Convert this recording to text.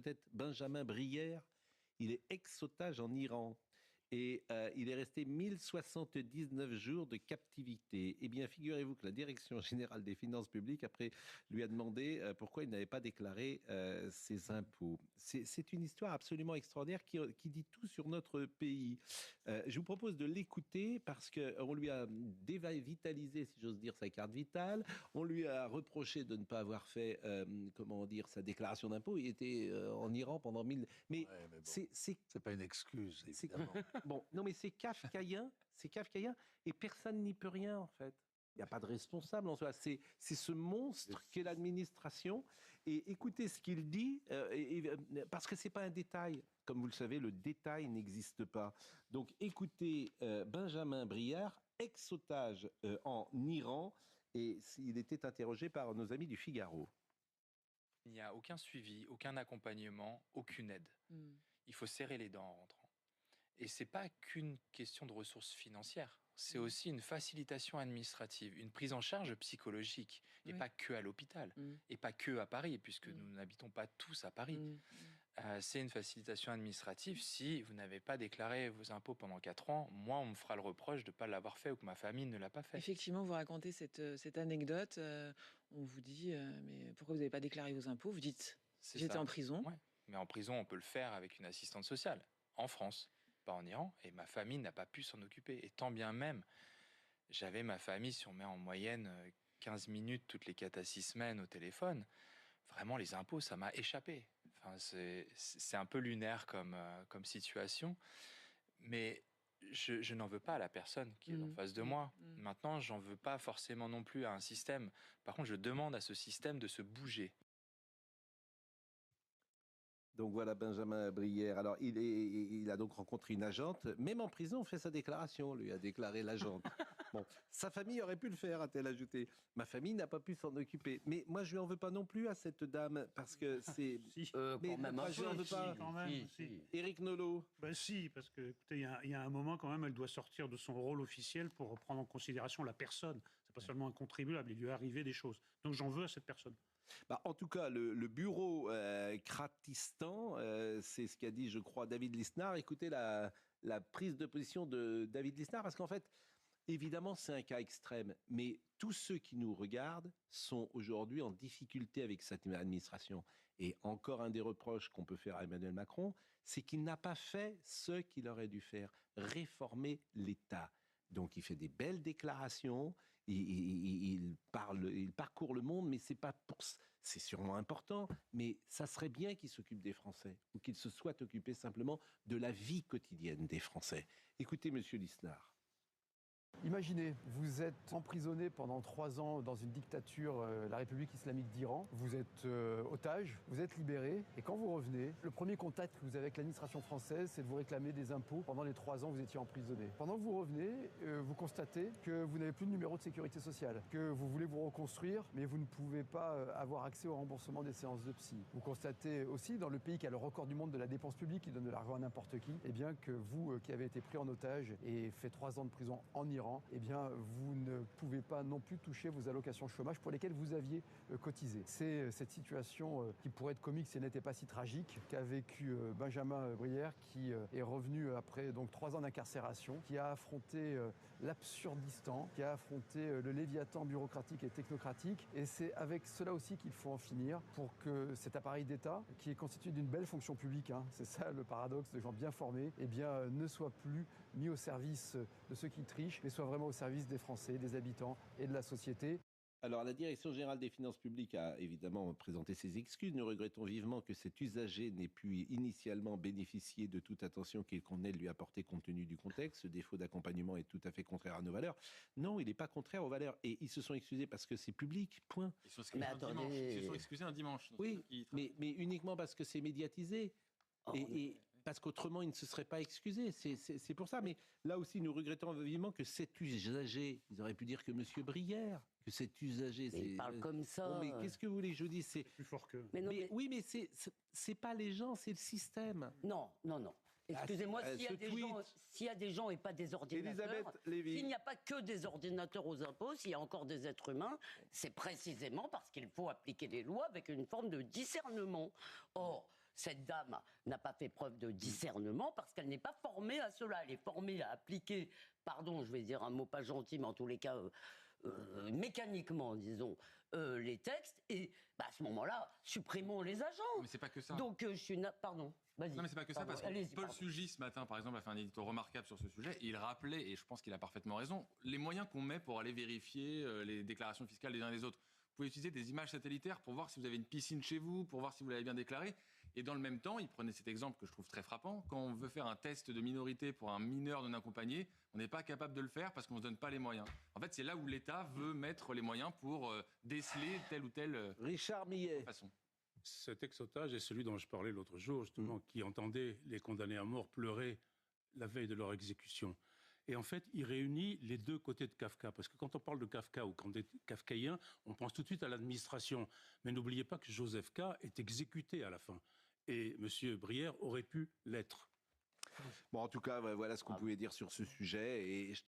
peut-être Benjamin Brière. Il est ex-otage en Iran. Et il est resté 1079 jours de captivité. Eh bien, figurez-vous que la Direction générale des finances publiques, après, lui a demandé pourquoi il n'avait pas déclaré ses impôts. C'est une histoire absolument extraordinaire qui dit tout sur notre pays. Je vous propose de l'écouter parce qu'on lui a dévitalisé, si j'ose dire, sa carte vitale. On lui a reproché de ne pas avoir fait, sa déclaration d'impôt. Il était en Iran pendant 1000... Mais, ouais, mais bon, c'est pas une excuse, évidemment. Bon, non, mais c'est kafkaïen, et personne n'y peut rien, en fait. Il n'y a pas de responsable en soi. C'est ce monstre qu'est l'administration. Et écoutez ce qu'il dit, parce que ce n'est pas un détail. Comme vous le savez, le détail n'existe pas. Donc écoutez Benjamin Brière, ex-otage en Iran, et il était interrogé par nos amis du Figaro. Il n'y a aucun suivi, aucun accompagnement, aucune aide. Il faut serrer les dents en rentrant. Et ce n'est pas qu'une question de ressources financières, c'est aussi une facilitation administrative, une prise en charge psychologique, et pas que à l'hôpital, et pas que à Paris, puisque nous n'habitons pas tous à Paris. C'est une facilitation administrative. Si vous n'avez pas déclaré vos impôts pendant 4 ans, moi, on me fera le reproche de ne pas l'avoir fait ou que ma famille ne l'a pas fait. Effectivement, vous racontez cette anecdote. On vous dit, mais pourquoi vous n'avez pas déclaré vos impôts? Vous dites, j'étais en prison. Ouais. Mais en prison, on peut le faire avec une assistante sociale, en France. Pas en Iran, et ma famille n'a pas pu s'en occuper. Et tant bien même, j'avais ma famille, si on met en moyenne 15 minutes toutes les 4 à 6 semaines au téléphone, vraiment les impôts, ça m'a échappé. Enfin, c'est un peu lunaire comme situation, mais je n'en veux pas à la personne qui est en face de moi. Maintenant, j'en veux pas forcément non plus à un système. Par contre, je demande à ce système de se bouger. Donc voilà Benjamin Brière. Alors il a donc rencontré une agente. Même en prison, on fait sa déclaration. Lui a déclaré l'agente. Bon, sa famille aurait pu le faire, a-t-elle ajouté. Ma famille n'a pas pu s'en occuper. Mais moi, je lui en veux pas non plus à cette dame parce que c'est. Mais moi, je lui en veux pas. quand même, si. Éric Nolot. Ben si, parce que écoutez, il y a un moment quand même, elle doit sortir de son rôle officiel pour prendre en considération la personne. C'est pas seulement un contribuable. Il lui est arrivé des choses. Donc j'en veux à cette personne. En tout cas, le bureau Kratistan, c'est ce qu'a dit, je crois, David Lisnard. Écoutez la prise de position de David Lisnard, parce qu'en fait, évidemment, c'est un cas extrême, mais tous ceux qui nous regardent sont aujourd'hui en difficulté avec cette administration. Et encore un des reproches qu'on peut faire à Emmanuel Macron, c'est qu'il n'a pas fait ce qu'il aurait dû faire, réformer l'État. Donc il fait des belles déclarations, il parcourt le monde, mais c'est sûrement important, mais ça serait bien qu'il s'occupe des Français, ou qu'il se soit occupé simplement de la vie quotidienne des Français. Écoutez, monsieur Lisnard. Imaginez, vous êtes emprisonné pendant 3 ans dans une dictature, la République islamique d'Iran. Vous êtes otage, vous êtes libéré. Et quand vous revenez, le premier contact que vous avez avec l'administration française, c'est de vous réclamer des impôts. Pendant les 3 ans, vous étiez emprisonné. Pendant que vous revenez, vous constatez que vous n'avez plus de numéro de sécurité sociale, que vous voulez vous reconstruire, mais vous ne pouvez pas avoir accès au remboursement des séances de psy. Vous constatez aussi, dans le pays qui a le record du monde de la dépense publique, qui donne de l'argent à n'importe qui, eh bien que vous, qui avez été pris en otage et fait 3 ans de prison en Iran, eh bien, vous ne pouvez pas non plus toucher vos allocations chômage pour lesquelles vous aviez cotisé. C'est cette situation qui pourrait être comique si elle n'était pas si tragique qu'a vécu Benjamin Brière, qui est revenu après donc 3 ans d'incarcération, qui a affronté l'absurdistan, qui a affronté le léviathan bureaucratique et technocratique. Et c'est avec cela aussi qu'il faut en finir pour que cet appareil d'État, qui est constitué d'une belle fonction publique, c'est ça le paradoxe de gens bien formés, eh bien, ne soit plus mis au service de ceux qui trichent, mais soit vraiment au service des Français, des habitants et de la société. Alors, la Direction générale des finances publiques a évidemment présenté ses excuses. Nous regrettons vivement que cet usager n'ait pu initialement bénéficier de toute attention qu'il convenait de lui apporter compte tenu du contexte. Ce défaut d'accompagnement est tout à fait contraire à nos valeurs. Non, il n'est pas contraire aux valeurs. Et ils se sont excusés parce que c'est public, point. Ils se sont excusés un dimanche. Oui, mais uniquement parce que c'est médiatisé. Et parce qu'autrement, ils ne se seraient pas excusés. C'est pour ça. Mais là aussi, nous regrettons vivement que cet usager, ils auraient pu dire que M. Brière, que cet usager... Il parle comme ça. Bon, mais qu'est-ce que vous voulez que je vous dise? C'est plus fort que... Oui, mais c'est pas les gens, c'est le système. Non. Excusez-moi, s'il y a des gens et pas des ordinateurs, s'il n'y a pas que des ordinateurs aux impôts, s'il y a encore des êtres humains, c'est précisément parce qu'il faut appliquer les lois avec une forme de discernement. Or, cette dame n'a pas fait preuve de discernement parce qu'elle n'est pas formée à cela. Elle est formée à appliquer, pardon, je vais dire un mot pas gentil, mais en tous les cas, mécaniquement, disons, les textes. Et à ce moment-là, supprimons les agents. Mais c'est pas que ça. Donc, je suis... Pardon. Non, mais c'est pas que ça, parce que Paul Sugy, ce matin, par exemple, a fait un édito remarquable sur ce sujet. Et il rappelait, et je pense qu'il a parfaitement raison, les moyens qu'on met pour aller vérifier les déclarations fiscales des uns et des autres. Vous pouvez utiliser des images satellitaires pour voir si vous avez une piscine chez vous, pour voir si vous l'avez bien déclaré. Et dans le même temps, il prenait cet exemple que je trouve très frappant. Quand on veut faire un test de minorité pour un mineur non accompagné, on n'est pas capable de le faire parce qu'on ne se donne pas les moyens. En fait, c'est là où l'État veut mettre les moyens pour déceler telle ou telle Richard Millet. façon. Cet ex-otage est celui dont je parlais l'autre jour, justement, qui entendait les condamnés à mort pleurer la veille de leur exécution. Et en fait, il réunit les deux côtés de Kafka. Parce que quand on parle de Kafka ou quand on est kafkaïen, on pense tout de suite à l'administration. Mais n'oubliez pas que Joseph K. est exécuté à la fin. Et M. Brière aurait pu l'être. Bon, en tout cas, voilà ce qu'on pouvait dire sur ce sujet. Et